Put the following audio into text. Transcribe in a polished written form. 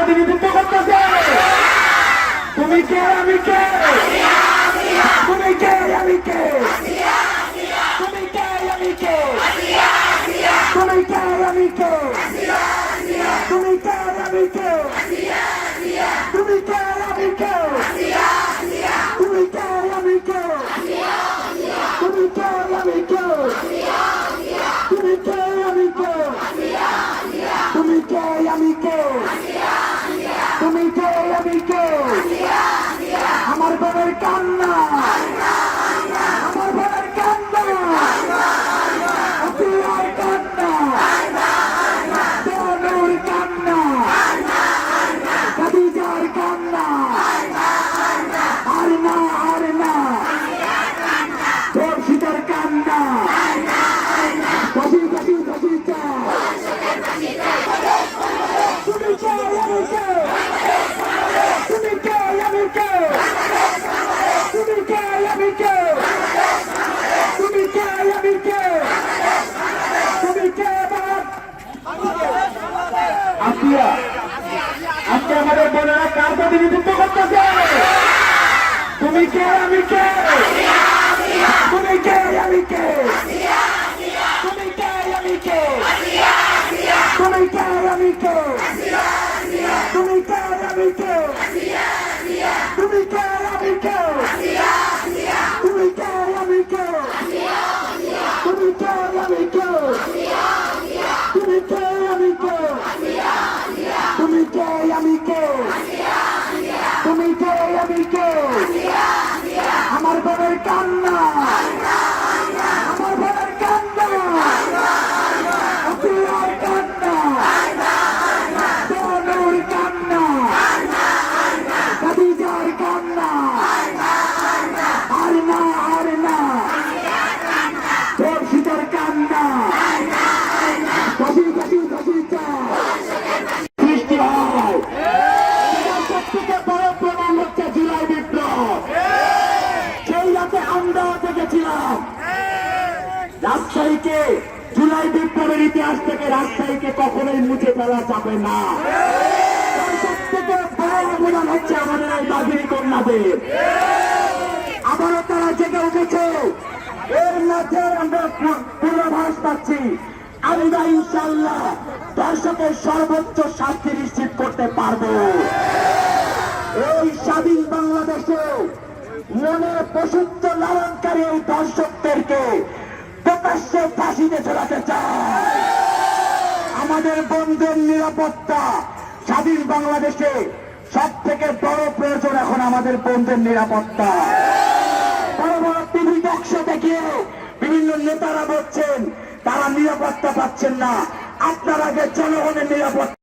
প্রতিনিধিত্ব করতেছে। তুমি কে আমি কে, তুমি কে আমি কে, তুমি কে আমি কে, তুমি কে আমি কে, তুমি কে আমি কে, তুমি কে আমি কে, তুমি কে আমি কে, তুমি কে আমি কে, তুমি কে আমি কে, তুমি কে আমি কে, তুমি কে আমি কে, আমার বোনের কান্না, আমার বোনের কান্না, আপনার কান্না, তনুর কান্না, খাদিজার কান্না, আর না আর না, ধর্ষিতার কান্না, ফাঁসি ফাঁসি ফাঁসি চাই। তুমি কে আমি কে, তুমি কে আমি কে, তুমি কে আমি কে, তুমি কে আমি কে, তুমি কে আসিয়া। আজকে আমাদের বোনেরা কার প্রতিনিধিত্ব করতেছে? তুমি কে আমি কে, তুমি কে আমি কে, তুমি কে আমি কে, তুমি কে আমি কে, তুমি কে আমি কে, তুমি কে আমি কে, তুমি কে আমি কে, তুমি কে আমি কে, তুমি কে আমি কে, তুমি কে আমি কে, তুমি কে আমি কে, আমার বোনের কান্না, আমার বোনের কান্না, আপনার কান্না, তনুর কান্না, খাদিজার কান্না, আর না আর না, ধর্ষিতার কান্না, ফাঁসি ফাঁসি ফাঁসি চাই। সৃষ্টি হয় সবথেকে বড় প্রমাণ হচ্ছে জুলাই বিপ্লব। সেই রাতে আমরাও দেখেছিলাম রাজশাহীকে, জুলাই বিপ্লবের ইতিহাস থেকে রাজশাহীকে কখনোই মুছে ফেলা যাবে না। সবথেকে বড় অবদান হচ্ছে আমাদের এই বাঘিনী কন্যাদের। আবারও তারা জেগে উঠেছে। এর মধ্যে আমরা পূর্বাভাস পাচ্ছি, আমরা ইনশাল্লাহ দর্শকের সর্বোচ্চ শাস্তি নিশ্চিত করতে পারব। এই স্বাধীন বাংলাদেশে মনে পশুত্ব লালনকারী এই দর্শকদেরকে প্রকাশ্যে ফাঁসিতে ঝোলাতে চায়। আমাদের বন্ধের নিরাপত্তা, স্বাধীন বাংলাদেশে সব থেকে বড় প্রয়োজন এখন আমাদের বন্ধের নিরাপত্তা। বড় বড় টিভি বক্সে দেখিয়ে বিভিন্ন নেতারা বলছেন তারা নিরাপত্তা পাচ্ছেন না। আপনার আগে জনগণের নিরাপত্তা